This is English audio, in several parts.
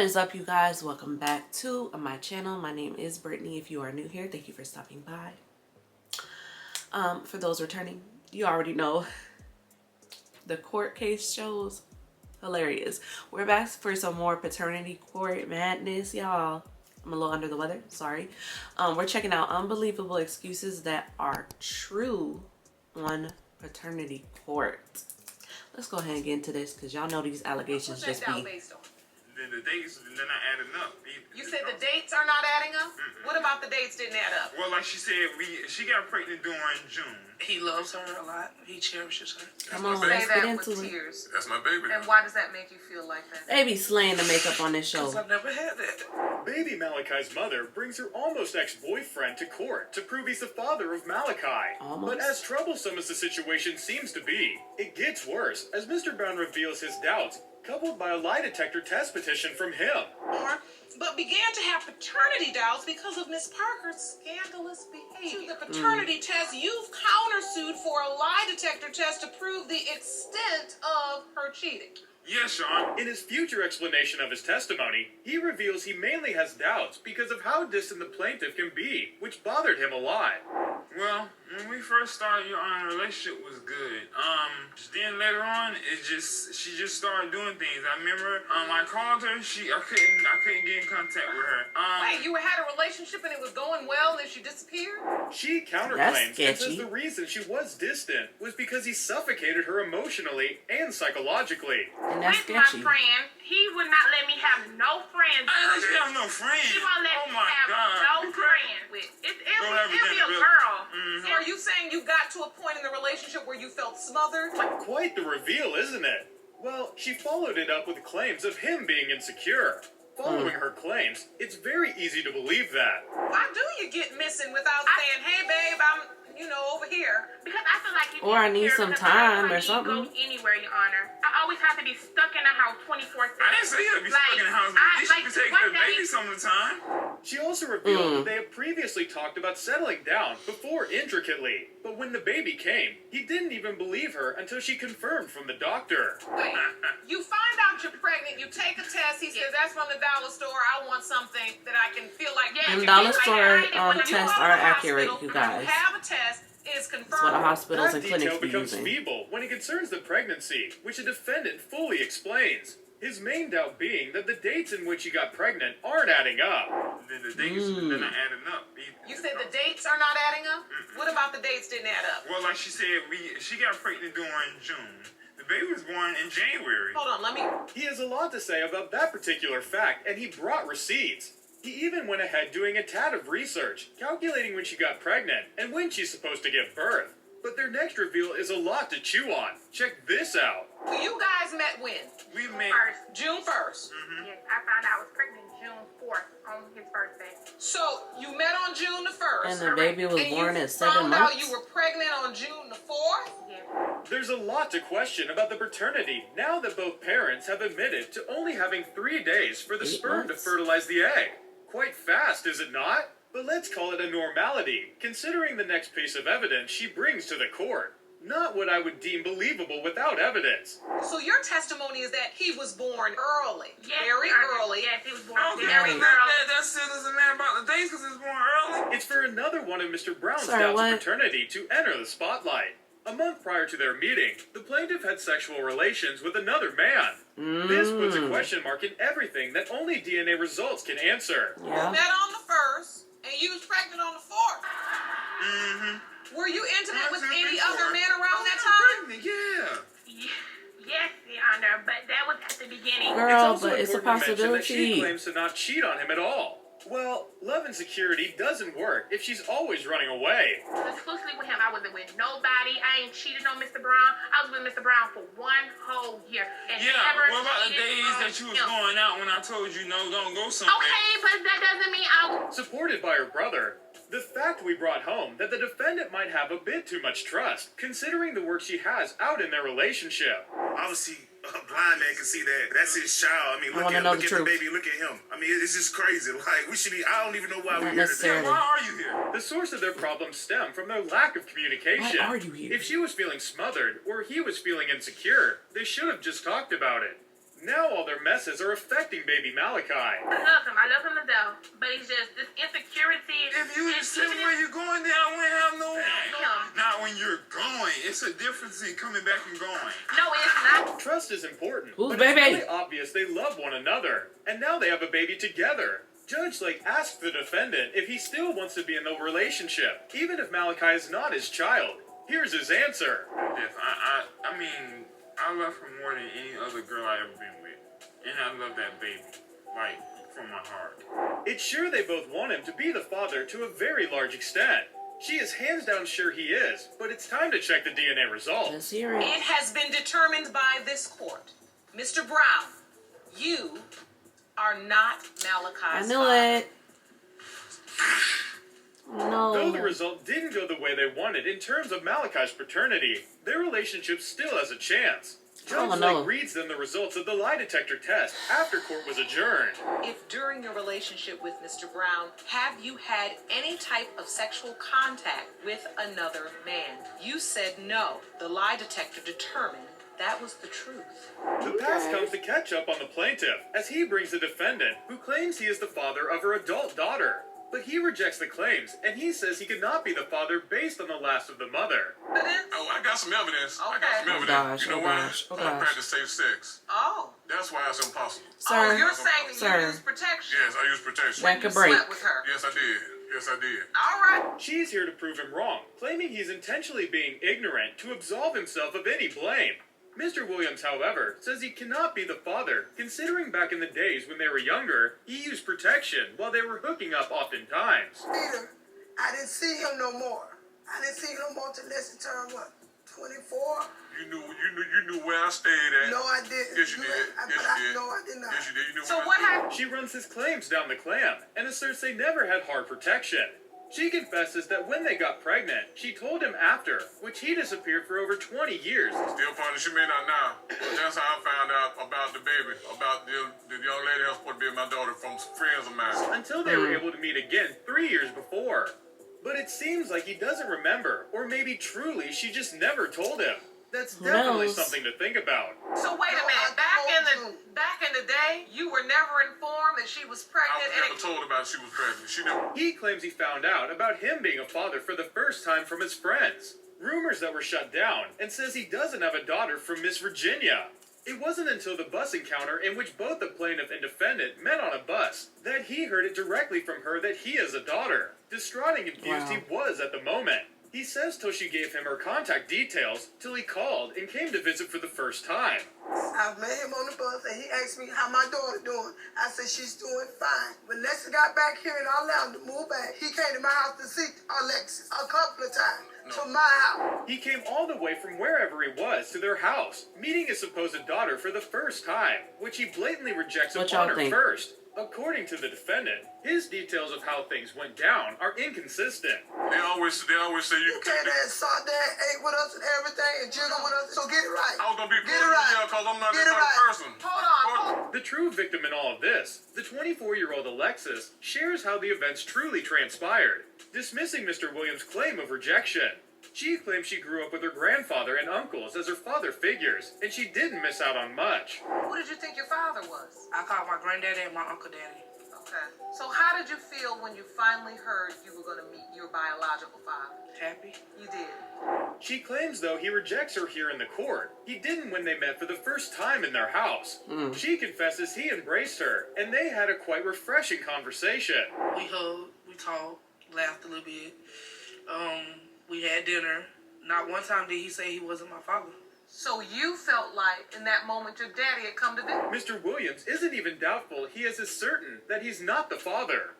is up, you guys? Welcome back to my channel. My name is Brittany. If you are new here, thank you for stopping by. For those returning, you already know the court case shows hilarious. We're back for some more paternity court madness, y'all. I'm a little under the weather, sorry. We're checking out unbelievable excuses that are true on paternity court. Let's go ahead and get into this because y'all know these allegations just be... The dates, they're not adding up. You said the dates are not adding up? What about the dates didn't add up? Well, like she said, she got pregnant during June. He loves her a lot. He cherishes her. Come on, let's get into it. Tears. That's my baby. And why does that make you feel like that? They be slaying the makeup on this show. Because I've never had that. Baby Malachi's mother brings her almost ex-boyfriend to court to prove he's the father of Malachi. Almost. But as troublesome as the situation seems to be, it gets worse as Mr. Brown reveals his doubts, coupled by a lie detector test petition from him. But began to have paternity doubts because of Miss Parker's scandalous behavior. To the paternity test, you've countersued for a lie detector test to prove the extent of her cheating. Yes, Sean. In his future explanation of his testimony, he reveals he mainly has doubts because of how distant the plaintiff can be, which bothered him a lot. Well, when we first started, Your Honor, the relationship was good. Then later on, she just started doing things. I remember, I called her. I couldn't get in contact with her. Wait, you had a relationship and it was going well, and she disappeared? She counterclaims and says the reason she was distant was because he suffocated her emotionally and psychologically. And that's with sketchy. my friend, he would not let me have no friends. I didn't let you have no friends. He won't let me have no friends with. It'll be a really. girl. So are you saying you got to a point in the relationship where you felt smothered? Quite the reveal, isn't it? Well, she followed it up with claims of him being insecure. Following her claims, it's very easy to believe that. Why do you get missing without saying, hey babe, I'm, over here? Because I feel like he's Or I need some time or He something. goes anywhere, Your Honor. I always have to be stuck in the house 24/7. I didn't say you had to be stuck in the house. She could take care of the baby some of the time. She also revealed that they had previously talked about settling down before intricately. But when the baby came, he didn't even believe her until she confirmed from the doctor. Wait, you find out you're pregnant, you take a test, he says, that's from the dollar store, I want something that I can feel like... Them dollar store tests are accurate, you guys. You have a test, it's confirmed. That's what the hospitals and That clinics detail be becomes using. feeble when it concerns the pregnancy, which the defendant fully explains. His main doubt being that the dates in which he got pregnant aren't adding up. Then the dates, they're not adding up. You said the dates are not adding up? What about the dates didn't add up? Well, like she said, she got pregnant during June. The baby was born in January. Hold on, let me... He has a lot to say about that particular fact, and he brought receipts. He even went ahead doing a tad of research, calculating when she got pregnant and when she's supposed to give birth. But their next reveal is a lot to chew on. Check this out. You guys met when? We met... June 1st. Yes, I found out I was pregnant June 4th on his birthday. So, you met on June the 1st. And the baby was born at 7 found months? out you were pregnant on June the 4th? Yes. There's a lot to question about the paternity now that both parents have admitted to only having 3 days for the 8 sperm months? to fertilize the egg. Quite fast, is it not? But let's call it a normality, considering the next piece of evidence she brings to the court. Not what I would deem believable without evidence. So your testimony is that he was born early. Yes, Very early. Yes, he was born Okay, very but early. that still doesn't matter about the dates because it's born early. It's for another one of Mr. Brown's Sorry, doubts what? of paternity to enter the spotlight. A month prior to their meeting, the plaintiff had sexual relations with another man. This puts a question mark in everything that only DNA results can answer. Yeah. Met on the 1st, and you was pregnant on the 4th. Were you intimate with any other men around that time? Yeah. Yes, Your Honor, but that was at the beginning. Girl, also but it's a important to mention that she possibility. claims to not cheat on him at all. Well, love and security doesn't work if she's always running away. Exclusively with him. I wasn't with nobody. I ain't cheated on Mr. Brown. I was with Mr. Brown for 1 whole year. And Yeah, never what about the cheated days on that you was him. going out when I told you no, don't go somewhere? Okay, but that doesn't mean I was... Supported by her brother, the fact we brought home that the defendant might have a bit too much trust, considering the work she has out in their relationship. Obviously, a blind man can see that. That's his child. I mean, look at the baby, look at him. I mean, it's just crazy. Like, I don't even know why we're here today. Why are you here? The source of their problems stem from their lack of communication. Why are you here? If she was feeling smothered or he was feeling insecure, they should have just talked about it. Now all their messes are affecting baby Malachi. I love him to death, but he's just this insecurity. If you the same way you're going there, I wouldn't have no. Not when you're going. It's a difference in coming back and going. No, it's not. Trust is important, Who's but baby? it's really obvious they love one another, and now they have a baby together. Judge Lake asked the defendant if he still wants to be in the relationship, even if Malachi is not his child. Here's his answer. If I mean, I love her more than any other girl I ever been with, and I love that baby, like from my heart. It's sure they both want him to be the father to a very large extent. She is hands down sure he is, but it's time to check the DNA results. Let's hear it. It has been determined by this court. Mr. Brown, you are not Malachi's I knew father. it. No. Though the result didn't go the way they wanted in terms of Malachi's paternity, their relationship still has a chance. Judge Lake reads them the results of the lie detector test after court was adjourned. If during your relationship with Mr. Brown, have you had any type of sexual contact with another man? You said no. The lie detector determined that was the truth. The past comes to catch up on the plaintiff as he brings the defendant, who claims he is the father of her adult daughter. But he rejects the claims, and he says he could not be the father based on the last of the mother. Oh, I got some evidence. I got some evidence. Gosh, you know why? I practice safe sex. Oh. That's why it's impossible. Sir, You're saying that sir. you use protection? Yes, I use protection. That could You break. slept with her? Yes, I did. Yes, I did. All right. She's here to prove him wrong, claiming he's intentionally being ignorant to absolve himself of any blame. Mr. Williams, however, says he cannot be the father, considering back in the days when they were younger, he used protection while they were hooking up oftentimes. Peter, I didn't see him no more. I didn't see him no more till less than turn what? 24? You knew where I stayed at. No, I didn't. Yes, you did. Yes, you did. No, I did not. Yes, you did. You knew So where what I stayed. happened? She runs his claims down the clam and asserts they never had hard protection. She confesses that when they got pregnant, she told him after, which he disappeared for over 20 years. Still funny, she may not now. But that's how I found out about the baby, about the young lady who's supposed to be my daughter from friends of mine. Until they were able to meet again 3 years before. But it seems like he doesn't remember, or maybe truly she just never told him. That's definitely something to think about. So wait a minute. Back in the day, you were never informed that she was I pregnant. was never told about she was pregnant. She never. He claims he found out about him being a father for the first time from his friends. Rumors that were shut down, and says he doesn't have a daughter from Miss Virginia. It wasn't until the bus encounter in which both the plaintiff and defendant met on a bus that he heard it directly from her that he has a daughter. Distraught and confused he was at the moment. He says till she gave him her contact details, till he called and came to visit for the first time. I met him on the bus and he asked me how my daughter doing. I said she's doing fine. When Lexi got back here and I allowed him to move back, he came to my house to see Alexis a couple of times to my house. He came all the way from wherever he was to their house, meeting his supposed daughter for the first time, which he blatantly rejects upon her first. According to the defendant, his details of how things went down are inconsistent. They always say you can't have sat there, ate with us and everything, and jiggle with us. So get it right. I was gonna be get it right. Because I'm not that Get it type right. of person. Hold on. The true victim in all of this, the 24-year-old Alexis, shares how the events truly transpired, dismissing Mr. Williams' claim of rejection. She claims she grew up with her grandfather and uncles as her father figures, and she didn't miss out on much. Who did you think your father was? I called my granddaddy and my uncle daddy. Okay. So how did you feel when you finally heard you were going to meet your biological father? Happy. You did. She claims, though, he rejects her here in the court. He didn't when they met for the first time in their house. She confesses he embraced her, and they had a quite refreshing conversation. We hugged, we talked, laughed a little bit. We had dinner. Not one time did he say he wasn't my father. So you felt like in that moment your daddy had come to visit? Mr. Williams isn't even doubtful, he is as certain that he's not the father.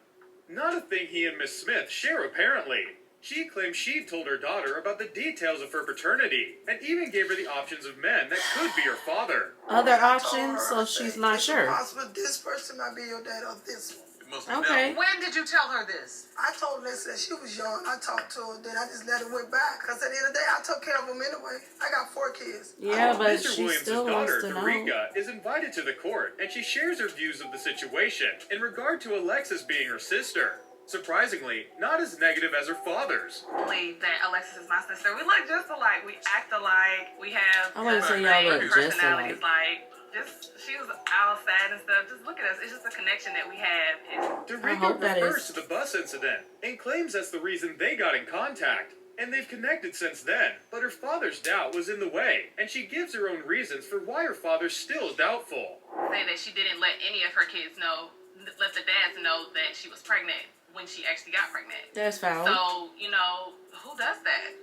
Not a thing he and Miss Smith share, apparently. She claims she told her daughter about the details of her paternity, and even gave her the options of men that could be her father. Other options, so she's not sure. It's possible this person might be your dad or this one. Okay. When did you tell her this? I told Lexi that she was young. I talked to her, then I just let her went back. Because at the end of the day, I took care of them anyway. I got 4 kids. Yeah, but Mr. she Williams' still wants daughter, to know. Tarika, is invited to the court, and she shares her views of the situation in regard to Alexis being her sister. Surprisingly, not as negative as her father's. I believe that Alexis is my sister. We look just alike. We act alike. We have I wouldn't say y'all look just personalities alike. like. She was outside and stuff. Just look at us. It's just a connection that we have. Dorica refers to the bus incident and claims that's the reason they got in contact. And they've connected since then. But her father's doubt was in the way, and she gives her own reasons for why her father's still doubtful. Say that she didn't let any of her kids know, let the dads know that she was pregnant when she actually got pregnant. That's foul. So, you know, who does that?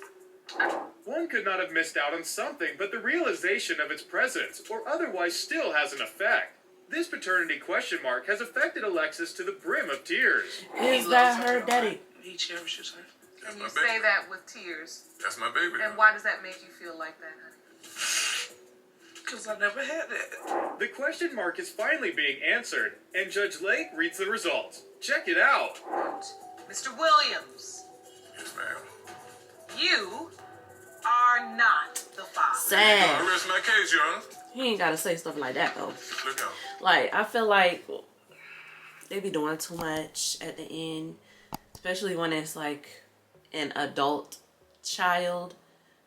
One could not have missed out on something, but the realization of its presence, or otherwise still has an effect. This paternity question mark has affected Alexis to the brim of tears. Is that her daddy? He cherishes her. And you say that with tears. That's my baby. And why does that make you feel like that, honey? Because I never had that. The question mark is finally being answered, and Judge Lake reads the results. Check it out. Mr. Williams. Yes, ma'am. You are not the father. Sad. I rest my case, Your Honor. He ain't gotta say stuff like that though. Look out. Like, I feel like they be doing too much at the end, especially when it's like an adult child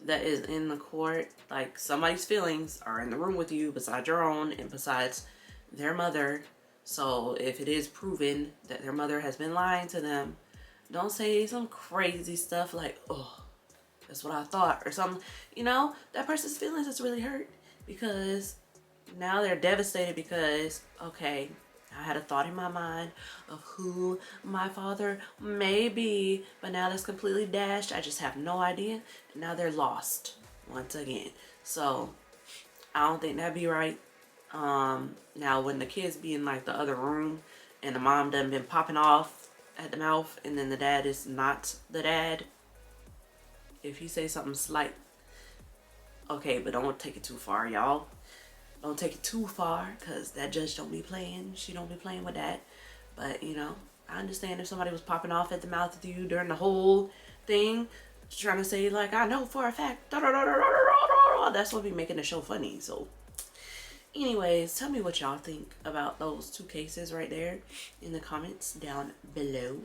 that is in the court. Like, somebody's feelings are in the room with you besides your own and besides their mother. So if it is proven that their mother has been lying to them, don't say some crazy stuff like, oh, that's what I thought, or something. You know, that person's feelings is really hurt because now they're devastated because, okay, I had a thought in my mind of who my father may be, but now that's completely dashed. I just have no idea. And now they're lost once again. So I don't think that'd be right. Now when the kids be in like the other room and the mom done been popping off at the mouth and then the dad is not the dad, if you say something slight, okay, but don't take it too far, y'all. Don't take it too far, because that judge don't be playing. She don't be playing with that. But, you know, I understand if somebody was popping off at the mouth with you during the whole thing, trying to say, like, I know for a fact, that's what be making the show funny. So, anyways, tell me what y'all think about those two cases right there in the comments down below.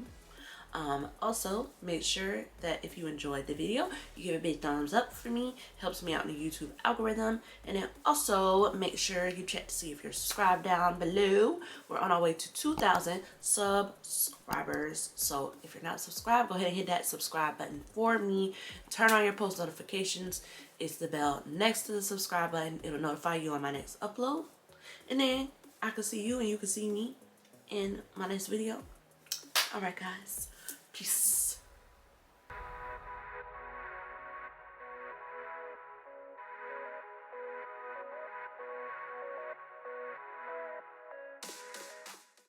Also, make sure that if you enjoyed the video, you give a big thumbs up for me. Helps me out in the YouTube algorithm. And then also make sure you check to see if you're subscribed down below. We're on our way to 2,000 subscribers. So if you're not subscribed, go ahead and hit that subscribe button for me. Turn on your post notifications. It's the bell next to the subscribe button. It'll notify you on my next upload. And then I can see you and you can see me in my next video. Alright guys. Peace.